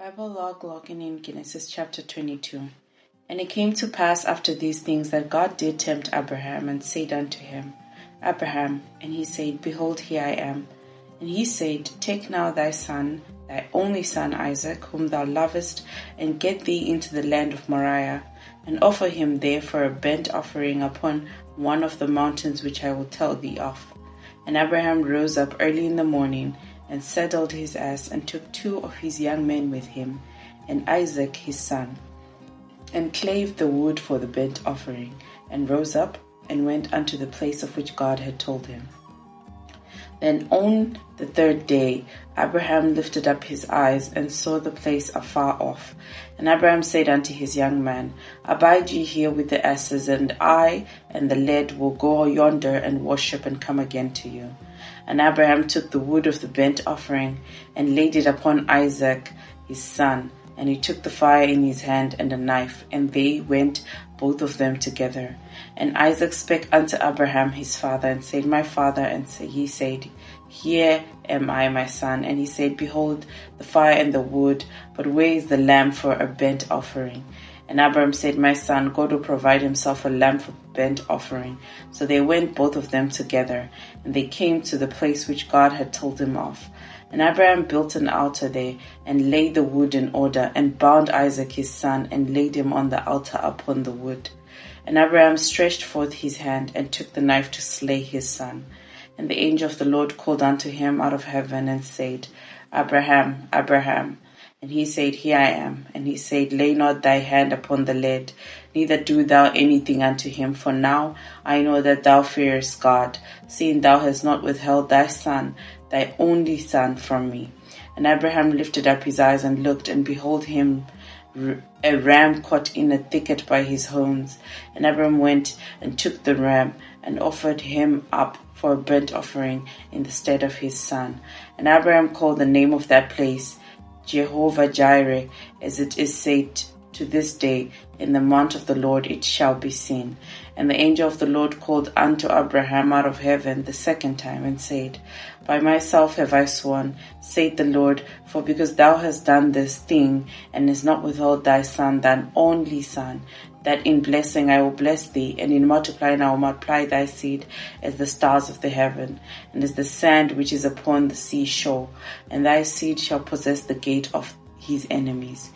Bible logging in Genesis chapter 22. And it came to pass after these things that God did tempt Abraham and said unto him, Abraham. And he said, Behold, here I am. And he said, Take now thy son, thy only son Isaac, whom thou lovest, and get thee into the land of Moriah, and offer him there for a burnt offering upon one of the mountains which I will tell thee of. And Abraham rose up early in the morning, and saddled his ass, and took 2 of his young men with him, and Isaac his son, and clave the wood for the burnt offering, and rose up, and went unto the place of which God had told him. Then on the 3rd day Abraham lifted up his eyes, and saw the place afar off. And Abraham said unto his young man, Abide ye here with the asses, and I and the lad will go yonder and worship, and come again to you. And Abraham took the wood of the burnt offering, and laid it upon Isaac his son. And he took the fire in his hand and a knife, and they went both of them together. And Isaac spake unto Abraham his father, and said, My father. And he said, Here am I, my son. And he said, Behold the fire and the wood, but where is the lamb for a burnt offering? And Abraham said, My son, God will provide himself a lamb for burnt offering. So they went both of them together, and they came to the place which God had told him of. And Abraham built an altar there, and laid the wood in order, and bound Isaac his son, and laid him on the altar upon the wood. And Abraham stretched forth his hand, and took the knife to slay his son. And the angel of the Lord called unto him out of heaven, and said, Abraham, Abraham. And he said, Here I am. And he said, Lay not thy hand upon the lad, neither do thou anything unto him. For now I know that thou fearest God, seeing thou hast not withheld thy son, thy only son, from me. And Abraham lifted up his eyes and looked, and behold him a ram caught in a thicket by his horns. And Abraham went and took the ram, and offered him up for a burnt offering in the stead of his son. And Abraham called the name of that place Jehovah Jireh, as it is said to this day, In the mount of the Lord it shall be seen. And the angel of the Lord called unto Abraham out of heaven the 2nd time, and said, By myself have I sworn, saith the Lord, for because thou hast done this thing, and hast not withheld thy son, thine only son, that in blessing I will bless thee, and in multiplying I will multiply thy seed as the stars of the heaven, and as the sand which is upon the sea shore. And thy seed shall possess the gate of his enemies.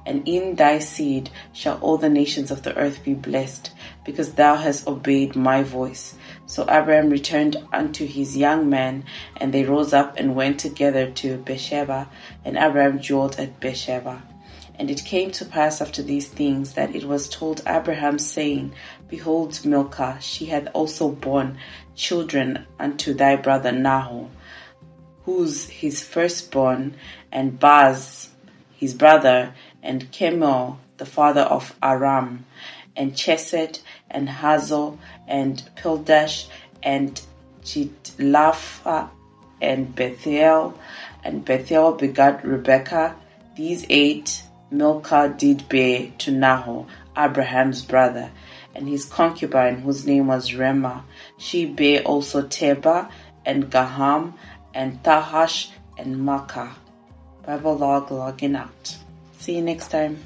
And in thy seed shall all the nations of the earth be blessed, because thou hast obeyed my voice. So Abraham returned unto his young man, and they rose up and went together to Beersheba, and Abraham dwelt at Beersheba. And it came to pass after these things that it was told Abraham, saying, Behold, Milcah, she hath also borne children unto thy brother Nahor, who's his firstborn, and Baz his brother, and Kemuel the father of Aram, and Chesed, and Hazor, and Pildash, and Chidlapha, and Bethuel. And Bethuel begat Rebekah. These 8 Milcah did bear to Nahor, Abraham's brother, and his concubine, whose name was Remah. She bare also Teba, and Gaham, and Tahash, and Makkah. Bible logging out. See you next time.